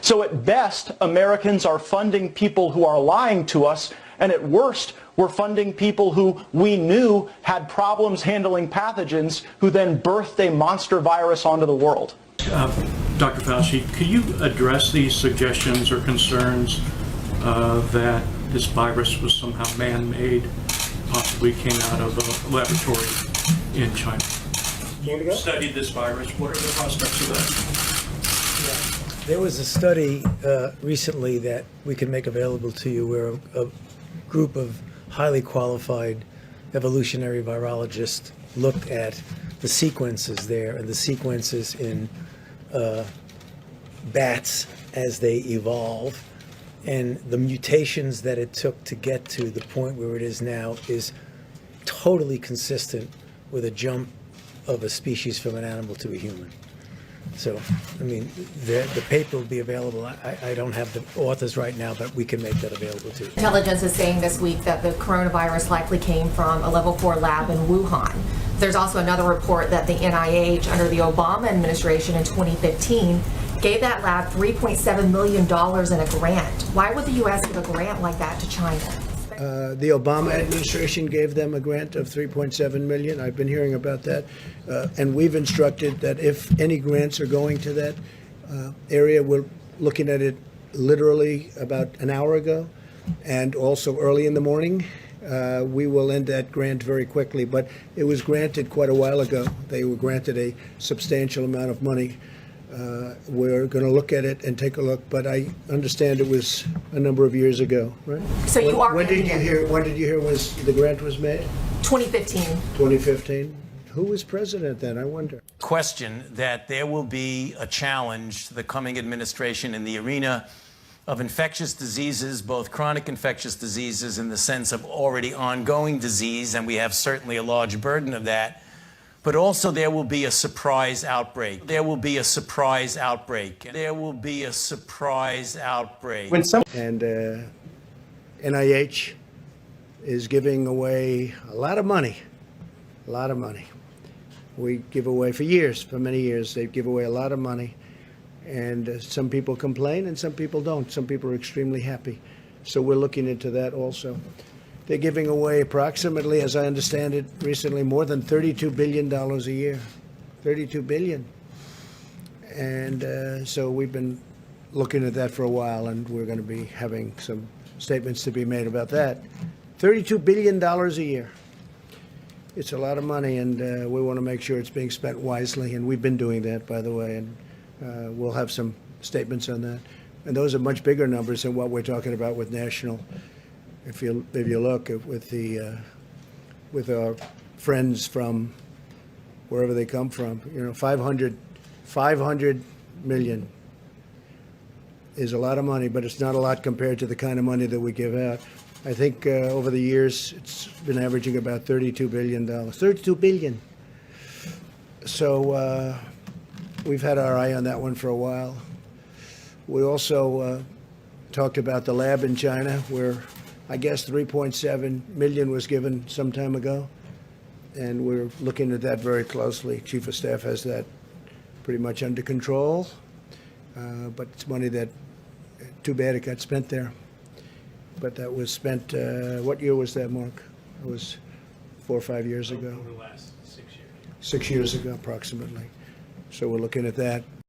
So at best, Americans are funding people who are lying to us, and at worst, we're funding people who we knew had problems handling pathogens, who then birthed a monster virus onto the world. Dr. Fauci, could you address these suggestions or concerns that this virus was somehow man-made, possibly came out of a laboratory in China? You studied this virus. What are the prospects of that? Yeah. There was a study recently that we can make available to you where a group of highly qualified evolutionary virologists looked at the sequences there and the sequences in bats as they evolve, and the mutations that it took to get to the point where it is now is totally consistent with a jump of a species from an animal to a human. So, I mean, the paper will be available. I don't have the authors right now, but we can make that available to you. Intelligence is saying this week that the coronavirus likely came from a level 4 lab in Wuhan. There's also another report that the NIH, under the Obama administration in 2015, gave that lab $3.7 million in a grant. Why would the U.S. give a grant like that to China? The Obama administration gave them a grant of $3.7 million. I've been hearing about that. And we've instructed that if any grants are going to that area, we're looking at it literally about an hour ago and also early in the morning. We will end that grant very quickly. But it was granted quite a while ago. They were granted a substantial amount of money. We're going to look at it and take a look, but I understand it was a number of years ago, right? So you are. When did you hear? When did you hear was the grant was made? 2015. 2015. Who was president then? I wonder. Question that there will be a challenge to the coming administration in the arena of infectious diseases, both chronic infectious diseases in the sense of already ongoing disease, and we have certainly a large burden of that. But also there will be a surprise outbreak. There will be a surprise outbreak. There will be a surprise outbreak. And NIH is giving away a lot of money. A lot of money. We give away for years, for many years. They give away a lot of money. And some people complain and some people don't. Some people are extremely happy. So we're looking into that also. They're giving away approximately, as I understand it, recently more than $32 billion a year. $32 billion. And so we've been looking at that for a while, and we're going to be having some statements to be made about that. $32 billion a year. It's a lot of money, and we want to make sure it's being spent wisely, and we've been doing that, by the way, and we'll have some statements on that. And those are much bigger numbers than what we're talking about with national. If you look at with our friends from wherever they come from, 500 million is a lot of money, but it's not a lot compared to the kind of money that we give out. I think over the years it's been averaging about $32 billion. $32 billion. So we've had our eye on that one for a while. We also talked about the lab in China where I guess 3.7 million was given some time ago, and we're looking at that very closely. Chief of Staff has that pretty much under control, but it's money that, too bad it got spent there. But that was spent, what year was that, Mark? It was 4 or 5 years ago. Over the last 6 years. 6 years ago, approximately. So we're looking at that.